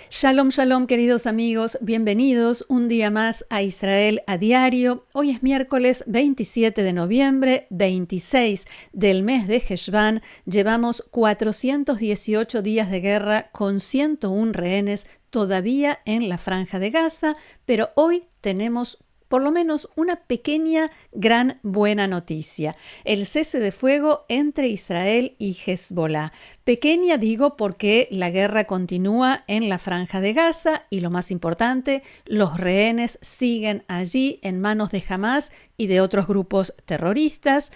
Shalom, shalom, queridos amigos, bienvenidos un día más a Israel a Diario. Hoy es miércoles 27 de noviembre, 26 del mes de Heshvan. Llevamos 418 días de guerra con 101 rehenes todavía en la Franja de Gaza, pero hoy tenemos por lo menos una pequeña, gran buena noticia: el cese de fuego entre Israel y Hezbollah. Pequeña digo porque la guerra continúa en la Franja de Gaza y, lo más importante, los rehenes siguen allí en manos de Hamás y de otros grupos terroristas.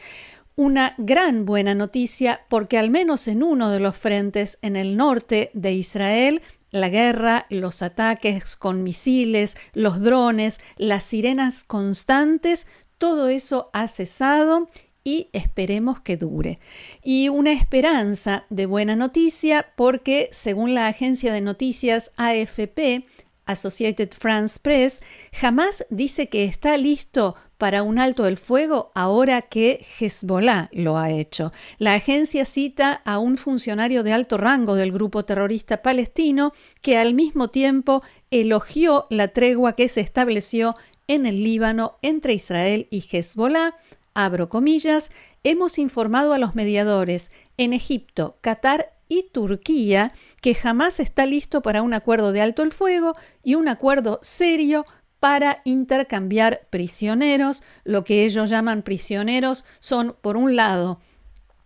Una gran buena noticia porque al menos en uno de los frentes en el norte de Israel, la guerra, los ataques con misiles, los drones, las sirenas constantes, todo eso ha cesado y esperemos que dure. Y una esperanza de buena noticia porque, según la agencia de noticias AFP, Associated France Press, Hamás dice que está listo para un alto el fuego ahora que Hezbollah lo ha hecho. La agencia cita a un funcionario de alto rango del grupo terrorista palestino que al mismo tiempo elogió la tregua que se estableció en el Líbano entre Israel y Hezbollah. Abro comillas: hemos informado a los mediadores en Egipto, Qatar y Turquía que Hamás está listo para un acuerdo de alto el fuego y un acuerdo serio para intercambiar prisioneros. Lo que ellos llaman prisioneros son, por un lado,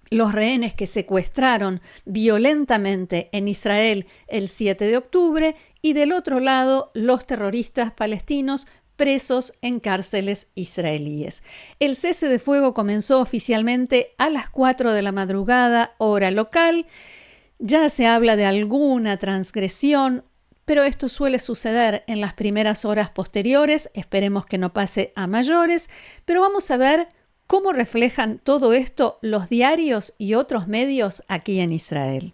los rehenes que secuestraron violentamente en Israel el 7 de octubre y, del otro lado, los terroristas palestinos presos en cárceles israelíes. El cese de fuego comenzó oficialmente a las 4 de la madrugada, hora local. Ya se habla de alguna transgresión, pero esto suele suceder en las primeras horas posteriores. Esperemos que no pase a mayores, pero vamos a ver cómo reflejan todo esto los diarios y otros medios aquí en Israel.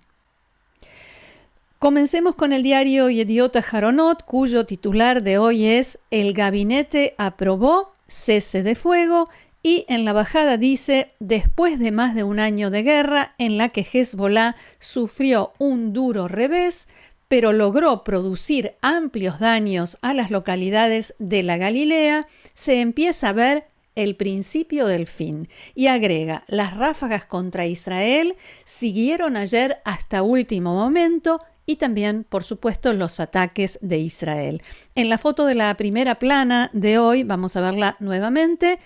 Comencemos con el diario Yediot Aharonot, cuyo titular de hoy es: el gabinete aprobó cese de fuego. Y en la bajada dice: después de más de un año de guerra en la que Hezbollah sufrió un duro revés, pero logró producir amplios daños a las localidades de la Galilea, se empieza a ver el principio del fin. Y agrega: las ráfagas contra Israel siguieron ayer hasta último momento, y también, por supuesto, los ataques de Israel. En la foto de la primera plana de hoy, vamos a verla nuevamente,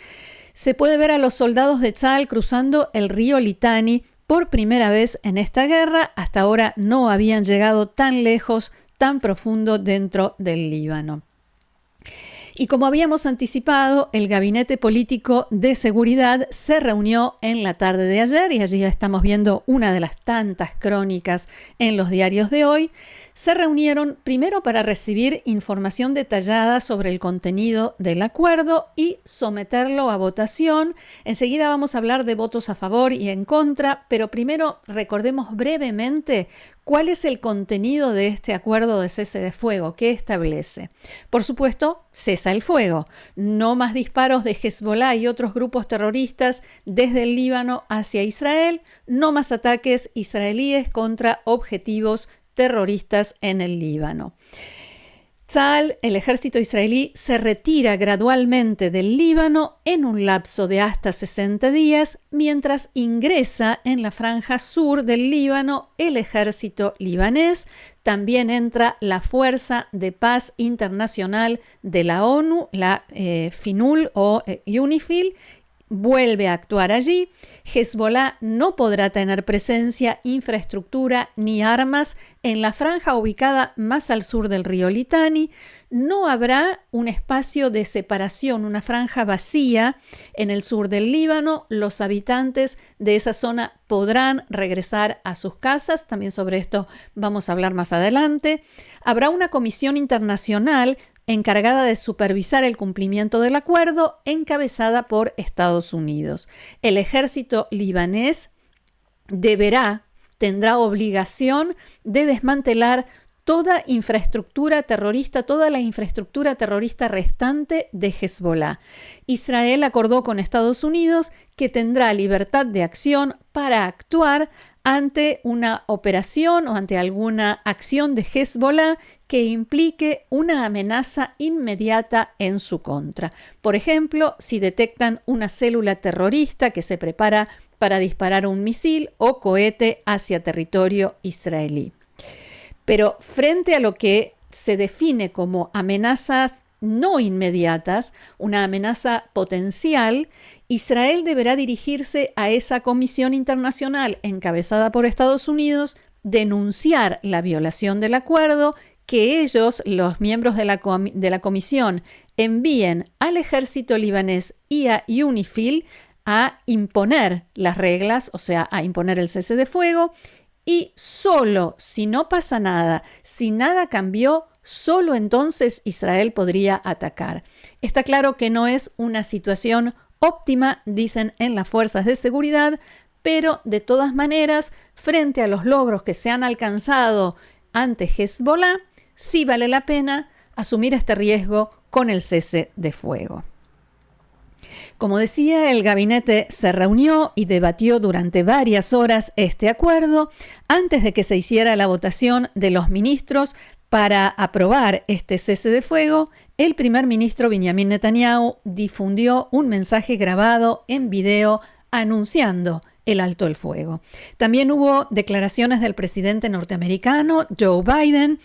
se puede ver a los soldados de Tzal cruzando el río Litani por primera vez en esta guerra. Hasta ahora no habían llegado tan lejos, tan profundo dentro del Líbano. Y como habíamos anticipado, el Gabinete Político de Seguridad se reunió en la tarde de ayer, y allí ya estamos viendo una de las tantas crónicas en los diarios de hoy. Se reunieron primero para recibir información detallada sobre el contenido del acuerdo y someterlo a votación. Enseguida vamos a hablar de votos a favor y en contra, pero primero recordemos brevemente cuál es el contenido de este acuerdo de cese de fuego. ¿Qué establece? Por supuesto, cesa el fuego. No más disparos de Hezbollah y otros grupos terroristas desde el Líbano hacia Israel. No más ataques israelíes contra objetivos terroristas en el Líbano. Tzal, el ejército israelí, se retira gradualmente del Líbano en un lapso de hasta 60 días, mientras ingresa en la franja sur del Líbano el ejército libanés. También entra la Fuerza de Paz Internacional de la ONU, la FINUL o UNIFIL, vuelve a actuar allí. Hezbollah no podrá tener presencia, infraestructura ni armas en la franja ubicada más al sur del río Litani. No habrá un espacio de separación, una franja vacía en el sur del Líbano. Los habitantes de esa zona podrán regresar a sus casas. También sobre esto vamos a hablar más adelante. Habrá una comisión internacional encargada de supervisar el cumplimiento del acuerdo, encabezada por Estados Unidos. El ejército libanés tendrá obligación de desmantelar toda infraestructura terrorista, toda la infraestructura terrorista restante de Hezbollah. Israel acordó con Estados Unidos que tendrá libertad de acción para actuar ante una operación o ante alguna acción de Hezbollah que implique una amenaza inmediata en su contra. Por ejemplo, si detectan una célula terrorista que se prepara para disparar un misil o cohete hacia territorio israelí. Pero frente a lo que se define como amenazas no inmediatas, una amenaza potencial, Israel deberá dirigirse a esa comisión internacional encabezada por Estados Unidos, denunciar la violación del acuerdo, que ellos, los miembros de la comisión, envíen al ejército libanés y a UNIFIL a imponer las reglas, o sea, a imponer el cese de fuego, y solo si no pasa nada, si nada cambió, solo entonces Israel podría atacar. Está claro que no es una situación óptima, dicen en las fuerzas de seguridad, pero de todas maneras, frente a los logros que se han alcanzado ante Hezbollah, sí vale la pena asumir este riesgo con el cese de fuego. Como decía, el gabinete se reunió y debatió durante varias horas este acuerdo antes de que se hiciera la votación de los ministros para aprobar este cese de fuego. El primer ministro Benjamin Netanyahu difundió un mensaje grabado en video anunciando el alto el fuego. También hubo declaraciones del presidente norteamericano Joe Biden,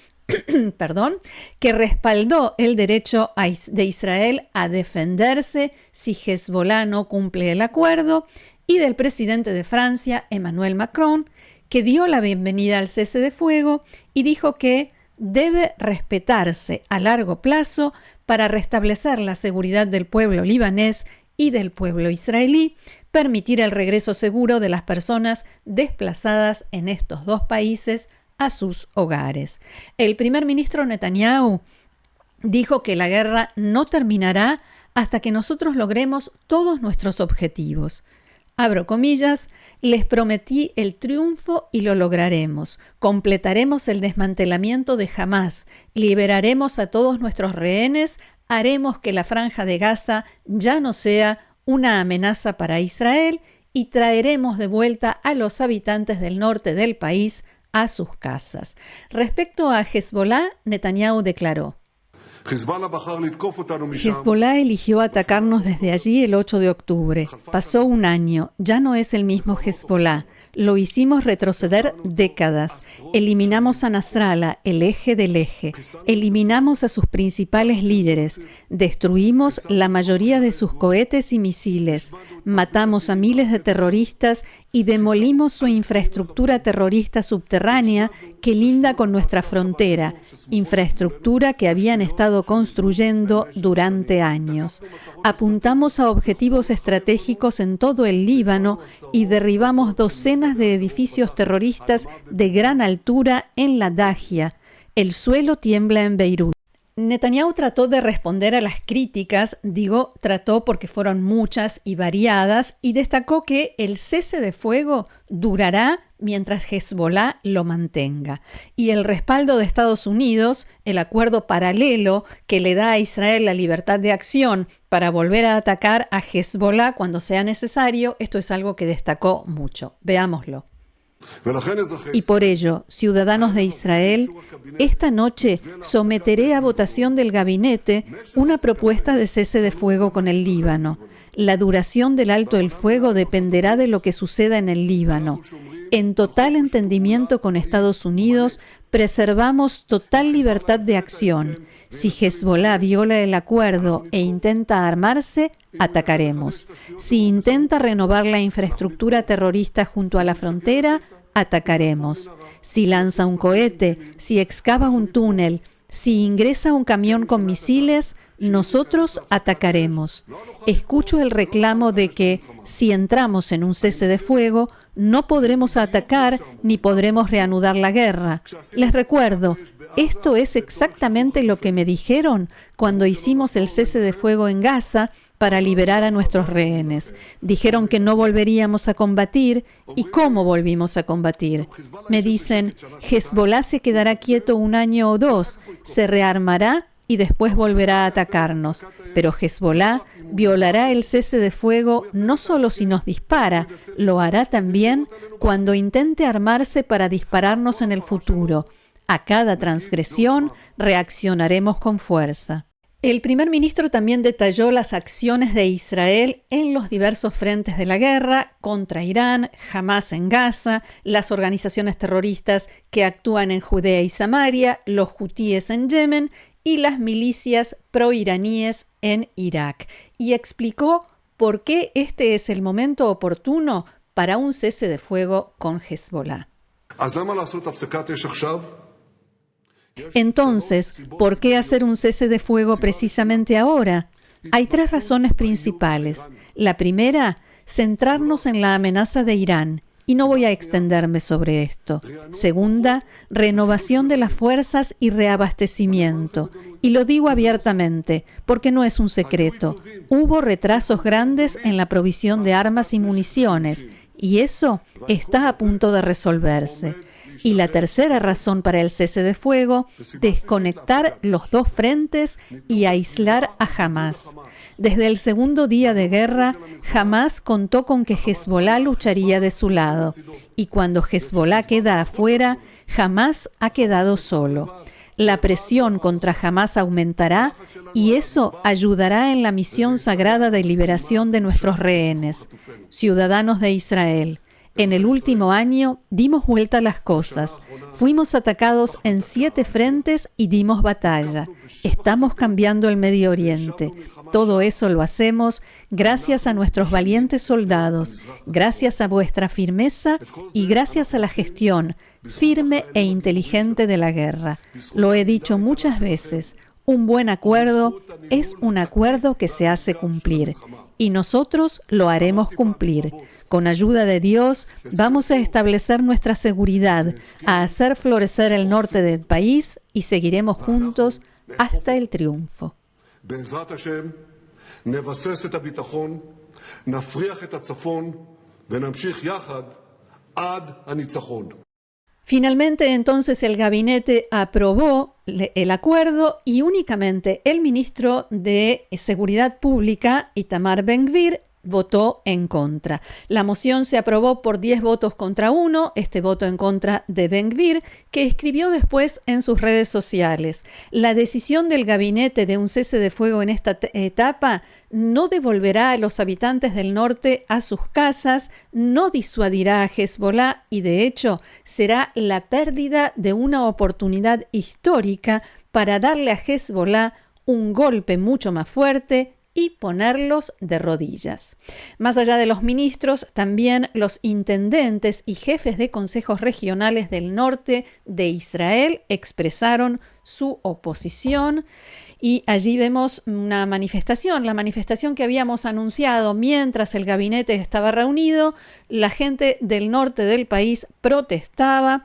que respaldó el derecho de Israel a defenderse si Hezbollah no cumple el acuerdo, y del presidente de Francia, Emmanuel Macron, que dio la bienvenida al cese de fuego y dijo que debe respetarse a largo plazo para restablecer la seguridad del pueblo libanés y del pueblo israelí, permitir el regreso seguro de las personas desplazadas en estos dos países a sus hogares. El primer ministro Netanyahu dijo que la guerra no terminará hasta que nosotros logremos todos nuestros objetivos. Abro comillas, les prometí el triunfo y lo lograremos. Completaremos el desmantelamiento de Hamás, liberaremos a todos nuestros rehenes, haremos que la franja de Gaza ya no sea una amenaza para Israel y traeremos de vuelta a los habitantes del norte del país a sus casas. Respecto a Hezbollah, Netanyahu declaró: Hezbollah eligió atacarnos desde allí el 8 de octubre. Pasó un año, ya no es el mismo Hezbollah. Lo hicimos retroceder décadas. Eliminamos a Nasrallah, el eje del eje. Eliminamos a sus principales líderes. Destruimos la mayoría de sus cohetes y misiles. Matamos a miles de terroristas y demolimos su infraestructura terrorista subterránea que linda con nuestra frontera, infraestructura que habían estado construyendo durante años. Apuntamos a objetivos estratégicos en todo el Líbano y derribamos docenas de edificios terroristas de gran altura en la Dahia. El suelo tiembla en Beirut. Netanyahu trató de responder a las críticas, digo trató porque fueron muchas y variadas, y destacó que el cese de fuego durará mientras Hezbollah lo mantenga. Y el respaldo de Estados Unidos, el acuerdo paralelo que le da a Israel la libertad de acción para volver a atacar a Hezbollah cuando sea necesario, esto es algo que destacó mucho. Veámoslo. Y por ello, ciudadanos de Israel, esta noche someteré a votación del gabinete una propuesta de cese de fuego con el Líbano. La duración del alto el fuego dependerá de lo que suceda en el Líbano. En total entendimiento con Estados Unidos, preservamos total libertad de acción. Si Hezbollah viola el acuerdo e intenta armarse, atacaremos. Si intenta renovar la infraestructura terrorista junto a la frontera, atacaremos. Si lanza un cohete, si excava un túnel, si ingresa un camión con misiles, nosotros atacaremos. Escucho el reclamo de que si entramos en un cese de fuego, no podremos atacar ni podremos reanudar la guerra. Les recuerdo, esto es exactamente lo que me dijeron cuando hicimos el cese de fuego en Gaza para liberar a nuestros rehenes. Dijeron que no volveríamos a combatir. ¿Y cómo volvimos a combatir? Me dicen, Hezbolá se quedará quieto 1 año o 2, se rearmará y después volverá a atacarnos. Pero Hezbolá violará el cese de fuego no solo si nos dispara, lo hará también cuando intente armarse para dispararnos en el futuro. A cada transgresión reaccionaremos con fuerza. El primer ministro también detalló las acciones de Israel en los diversos frentes de la guerra contra Irán, Hamás en Gaza, las organizaciones terroristas que actúan en Judea y Samaria, los hutíes en Yemen y las milicias proiraníes en Irak. Y explicó por qué este es el momento oportuno para un cese de fuego con Hezbolá. Entonces, ¿por qué hacer un cese de fuego precisamente ahora? Hay 3 razones principales. La primera, centrarnos en la amenaza de Irán, y no voy a extenderme sobre esto. Segunda, renovación de las fuerzas y reabastecimiento. Y lo digo abiertamente, porque no es un secreto. Hubo retrasos grandes en la provisión de armas y municiones, y eso está a punto de resolverse. Y la tercera razón para el cese de fuego, desconectar los 2 frentes y aislar a Hamás. Desde el segundo día de guerra, Hamás contó con que Hezbolá lucharía de su lado. Y cuando Hezbolá queda afuera, Hamás ha quedado solo. La presión contra Hamás aumentará y eso ayudará en la misión sagrada de liberación de nuestros rehenes, ciudadanos de Israel. En el último año dimos vuelta a las cosas. Fuimos atacados en 7 frentes y dimos batalla. Estamos cambiando el Medio Oriente. Todo eso lo hacemos gracias a nuestros valientes soldados, gracias a vuestra firmeza y gracias a la gestión firme e inteligente de la guerra. Lo he dicho muchas veces, un buen acuerdo es un acuerdo que se hace cumplir. Y nosotros lo haremos cumplir. Con ayuda de Dios, vamos a establecer nuestra seguridad, a hacer florecer el norte del país y seguiremos juntos hasta el triunfo. Finalmente, entonces, el gabinete aprobó el acuerdo y únicamente el ministro de Seguridad Pública, Itamar Ben-Gvir, votó en contra. La moción se aprobó por 10 votos contra 1, este voto en contra de Ben-Gvir, que escribió después en sus redes sociales: la decisión del gabinete de un cese de fuego en esta etapa no devolverá a los habitantes del norte a sus casas, no disuadirá a Hezbolá y de hecho será la pérdida de una oportunidad histórica para darle a Hezbolá un golpe mucho más fuerte y ponerlos de rodillas. Más allá de los ministros, también los intendentes y jefes de consejos regionales del norte de Israel expresaron su oposición. Y allí vemos una manifestación, la manifestación que habíamos anunciado mientras el gabinete estaba reunido. La gente del norte del país protestaba.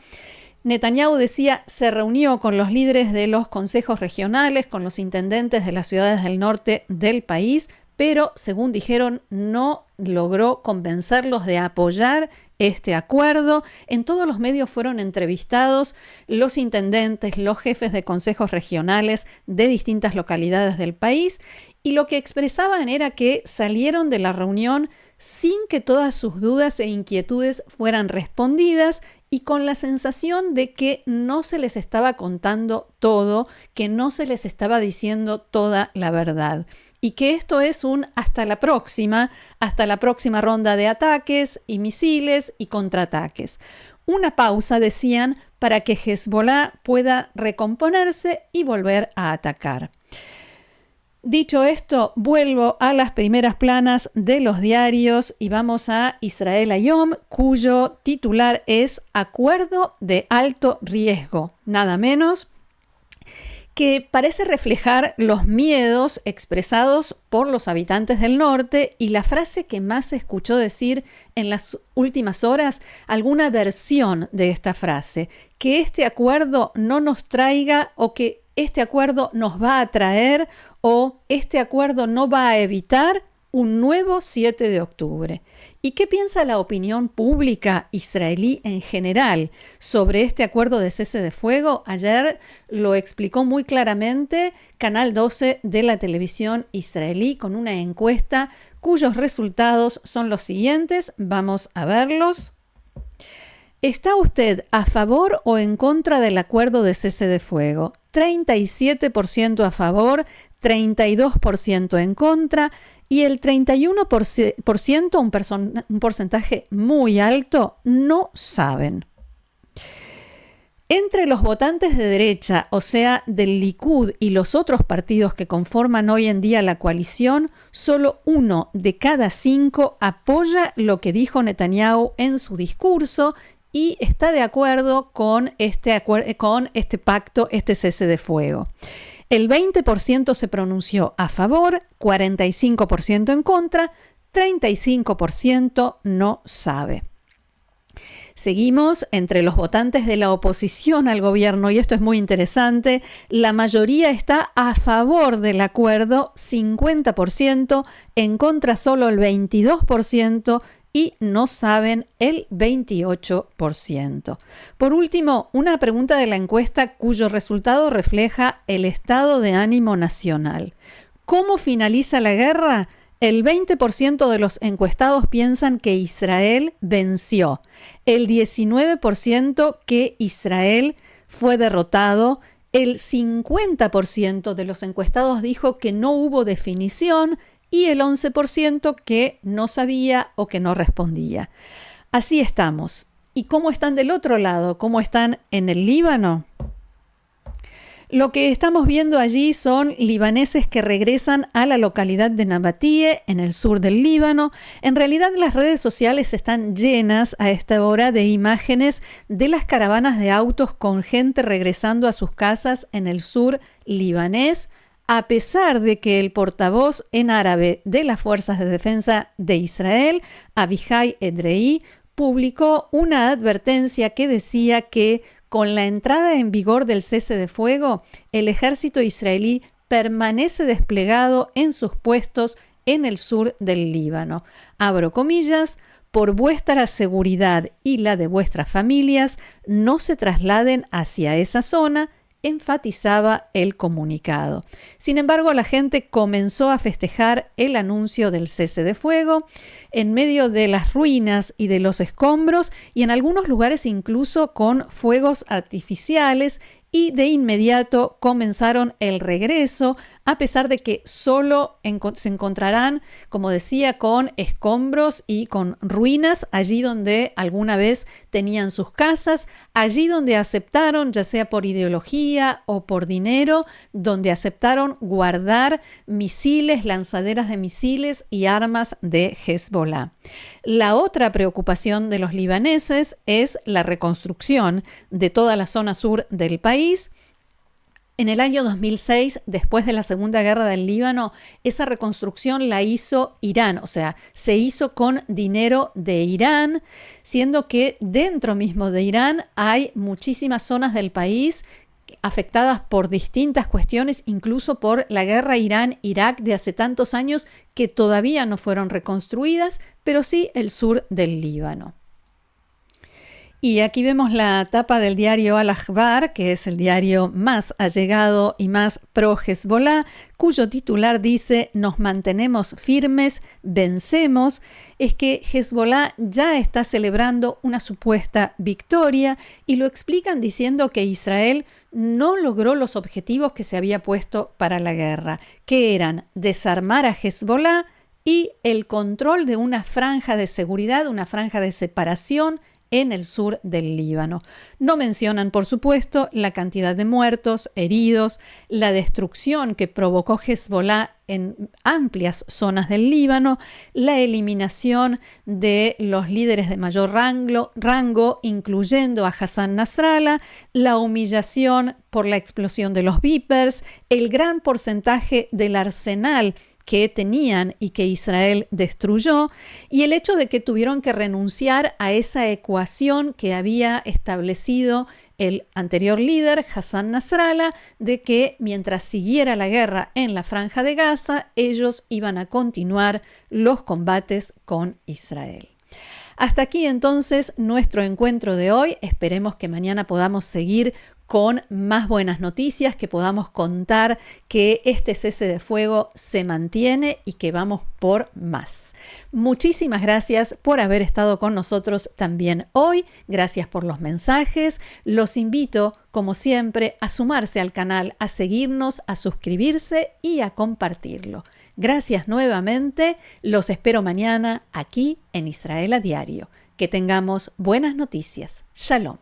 Netanyahu decía, se reunió con los líderes de los consejos regionales, con los intendentes de las ciudades del norte del país, pero, según dijeron, no logró convencerlos de apoyar este acuerdo. En todos los medios fueron entrevistados los intendentes, los jefes de consejos regionales de distintas localidades del país, y lo que expresaban era que salieron de la reunión sin que todas sus dudas e inquietudes fueran respondidas y con la sensación de que no se les estaba contando todo, que no se les estaba diciendo toda la verdad. Y que esto es un hasta la próxima ronda de ataques y misiles y contraataques. Una pausa, decían, para que Hezbolá pueda recomponerse y volver a atacar. Dicho esto, vuelvo a las primeras planas de los diarios y vamos a Israel Hayom, cuyo titular es Acuerdo de alto riesgo, nada menos. que parece reflejar los miedos expresados por los habitantes del norte y la frase que más se escuchó decir en las últimas horas, alguna versión de esta frase, que este acuerdo no nos traiga o que este acuerdo nos va a traer o este acuerdo no va a evitar un nuevo 7 de octubre. ¿Y qué piensa la opinión pública israelí en general sobre este acuerdo de cese de fuego? Ayer lo explicó muy claramente Canal 12 de la televisión israelí con una encuesta cuyos resultados son los siguientes. Vamos a verlos. ¿Está usted a favor o en contra del acuerdo de cese de fuego? 37% a favor, 32% en contra y el 31%, un porcentaje muy alto, no saben. Entre los votantes de derecha, o sea, del Likud y los otros partidos que conforman hoy en día la coalición, solo 1 de cada 5 apoya lo que dijo Netanyahu en su discurso y está de acuerdo con este pacto, este cese de fuego. El 20% se pronunció a favor, 45% en contra, 35% no sabe. Seguimos entre los votantes de la oposición al gobierno, y esto es muy interesante, la mayoría está a favor del acuerdo, 50%, en contra solo el 22%, y no saben el 28%. Por último, una pregunta de la encuesta cuyo resultado refleja el estado de ánimo nacional. ¿Cómo finaliza la guerra? El 20% de los encuestados piensan que Israel venció, el 19% que Israel fue derrotado, el 50% de los encuestados dijo que no hubo definición y el 11% que no sabía o que no respondía. Así estamos. ¿Y cómo están del otro lado? ¿Cómo están en el Líbano? Lo que estamos viendo allí son libaneses que regresan a la localidad de Nabatie, en el sur del Líbano. En realidad, las redes sociales están llenas a esta hora de imágenes de las caravanas de autos con gente regresando a sus casas en el sur libanés, a pesar de que el portavoz en árabe de las Fuerzas de Defensa de Israel, Abihai Edrei, publicó una advertencia que decía que con la entrada en vigor del cese de fuego, el ejército israelí permanece desplegado en sus puestos en el sur del Líbano. Abro comillas, por vuestra seguridad y la de vuestras familias, no se trasladen hacia esa zona, enfatizaba el comunicado. Sin embargo, la gente comenzó a festejar el anuncio del cese de fuego en medio de las ruinas y de los escombros y en algunos lugares incluso con fuegos artificiales y de inmediato comenzaron el regreso, a pesar de que solo se encontrarán, como decía, con escombros y con ruinas allí donde alguna vez tenían sus casas, allí donde aceptaron, ya sea por ideología o por dinero, donde aceptaron guardar misiles, lanzaderas de misiles y armas de Hezbollah. La otra preocupación de los libaneses es la reconstrucción de toda la zona sur del país. En el año 2006, después de la Segunda Guerra del Líbano, esa reconstrucción la hizo Irán, o sea, se hizo con dinero de Irán, siendo que dentro mismo de Irán hay muchísimas zonas del país afectadas por distintas cuestiones, incluso por la guerra Irán-Irak de hace tantos años que todavía no fueron reconstruidas, pero sí el sur del Líbano. Y aquí vemos la tapa del diario Al-Akhbar, que es el diario más allegado y más pro-Hezbollah, cuyo titular dice: nos mantenemos firmes, vencemos. Es que Hezbollah ya está celebrando una supuesta victoria y lo explican diciendo que Israel no logró los objetivos que se había puesto para la guerra, que eran desarmar a Hezbollah y el control de una franja de seguridad, una franja de separación en el sur del Líbano. No mencionan, por supuesto, la cantidad de muertos, heridos, la destrucción que provocó Hezbollah en amplias zonas del Líbano, la eliminación de los líderes de mayor rango, incluyendo a Hassan Nasrallah, la humillación por la explosión de los Vipers, el gran porcentaje del arsenal que tenían y que Israel destruyó, y el hecho de que tuvieron que renunciar a esa ecuación que había establecido el anterior líder, Hassan Nasrallah, de que mientras siguiera la guerra en la Franja de Gaza, ellos iban a continuar los combates con Israel. Hasta aquí entonces nuestro encuentro de hoy. Esperemos que mañana podamos seguir con más buenas noticias, que podamos contar que este cese de fuego se mantiene y que vamos por más. Muchísimas gracias por haber estado con nosotros también hoy. Gracias por los mensajes. Los invito, como siempre, a sumarse al canal, a seguirnos, a suscribirse y a compartirlo. Gracias nuevamente. Los espero mañana aquí en Israel a Diario. Que tengamos buenas noticias. Shalom.